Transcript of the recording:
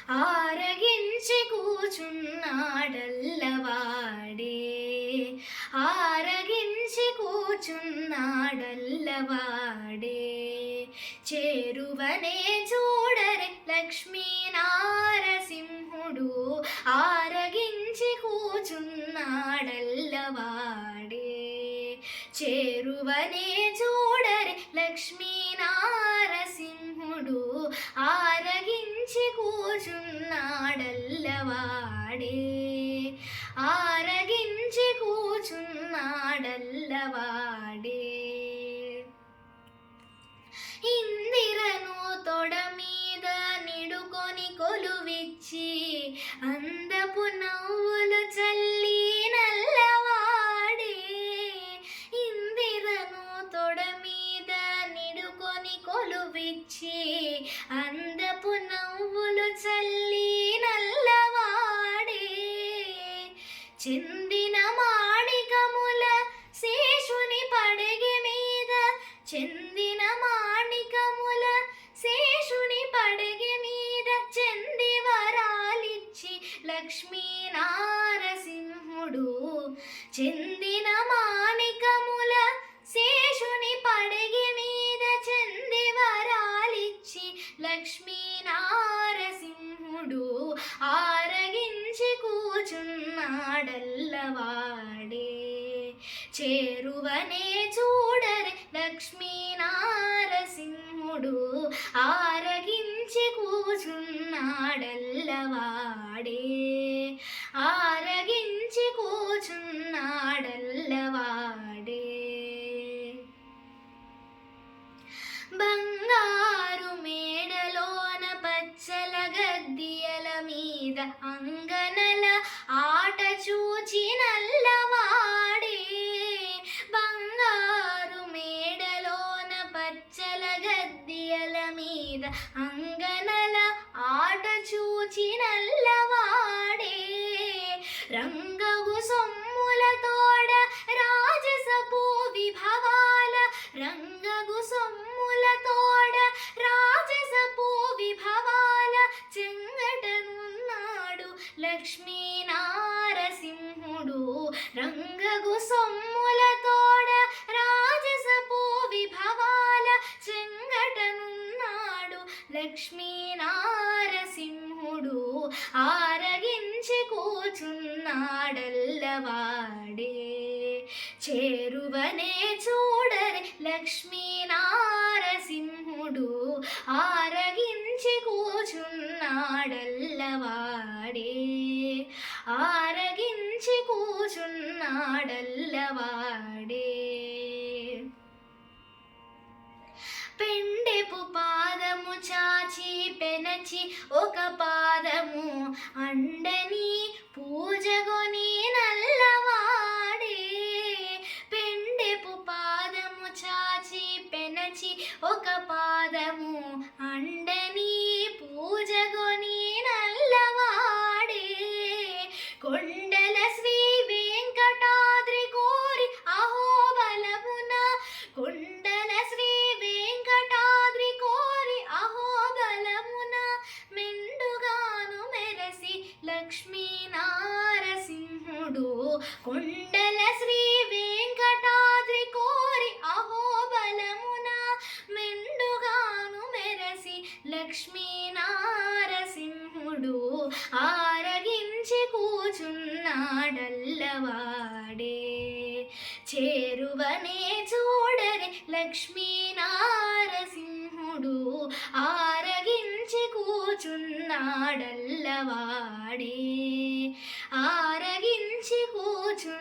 ఆరగించి కూచున్నాడల్లవాడే, ఆరగించి కూచున్నాడల్లవాడే. చేరువనే చూడరే లక్ష్మీ నారసింహుడు, ఆరగించి కూచున్నాడల్లవాడే. చేరువనే చూడరే లక్ష్మీ నారసింహుడు, ఆరగించి కూచున్నాడల్లవాడే, ఆరగించి కూచున్నాడల్లవాడే. ఇందిరను తొడ మీద నిడుకొని కొలువిచ్చి, అందపు నవ్వులు చల్లి నల్లవాడే. ఇందిరను తొడ మీద నిడుకొని కొలువిచ్చి, అందపు నవ్వులు చల్లి నల్లవాడే. చెందిన మాణికముల శేషుని పడగె మీద, చెందిన మాణికముల శేషుని పడగె మీద, చెంది వరాలిచ్చి లక్ష్మీ నారసింహుడు. చెందిన మాణికముల శేషుని పడగె మీద, చెంది వరాలిచ్చి లక్ష్మీ నారసింహుడు, ఆరగించి కూచున్నాడల్లవాడే. చేరువనే చూడరే లక్ష్మీ నారసింహుడు, ఆరగించి కూచున్నాడల్లవాడే, ఆరగించి కూచున్నాడల్లవాడే. బంగారు మేడలోన పచ్చల గద్దియల మీద, అంగనల ఆట చూచి నల్లవాడే. బంగారు మేడలోన పచ్చల గద్దియల మీద, అంగనల ఆట చూచి నల్లవాడే. రంగవు సొమ్ముల తోడ రాజసపు విభవాల, రంగగు సొమ్ముల తోడ రాజసపు విభవాల, చెంగటనున్నాడు లక్ష్మీ నారసింహుడు. రంగగు సొమ్ముల తోడ రాజసపు విభవాల, చెంగటనున్నాడు లక్ష్మీ నారసింహుడు, ఆరగించి కూచున్నాడల్లవాడే. చేరువనే చూడరే లక్ష్మీ నారసింహుడు, ఆరగించి కూచున్నాడల్లవాడే, ఆరగించి కూచున్నాడల్లవాడే. పెండెపు పాదము చాచి పెనచి, ఒక పాదము అండని పూజగొని నల్లవాడే. పెండెపు పాదము చాచి పెనచి, ఒక పాదము అండని పూజగొని నల్లవాడే. కొండల శ్రీ వెంకటాద్రి కోరి అహోబలమున, కొండల శ్రీ వెంకటాద్రి కోరి అహోబలమున, మెండుగాను మెరసి లక్ష్మీ నారసింహుడు. కొండల శ్రీ వెంకటాద్రి కోరి అహోబలమున, మెండుగాను మెరసి లక్ష్మీ నారసింహుడు, ఆరగించి కూచున్నాడల్లవాడే. చేరువనే చూడరే లక్ష్మీ నారసింహుడు, ఆరగించి కూచున్నాడల్లవాడే, ఆరగించి కూచున్నాడల్లవాడే.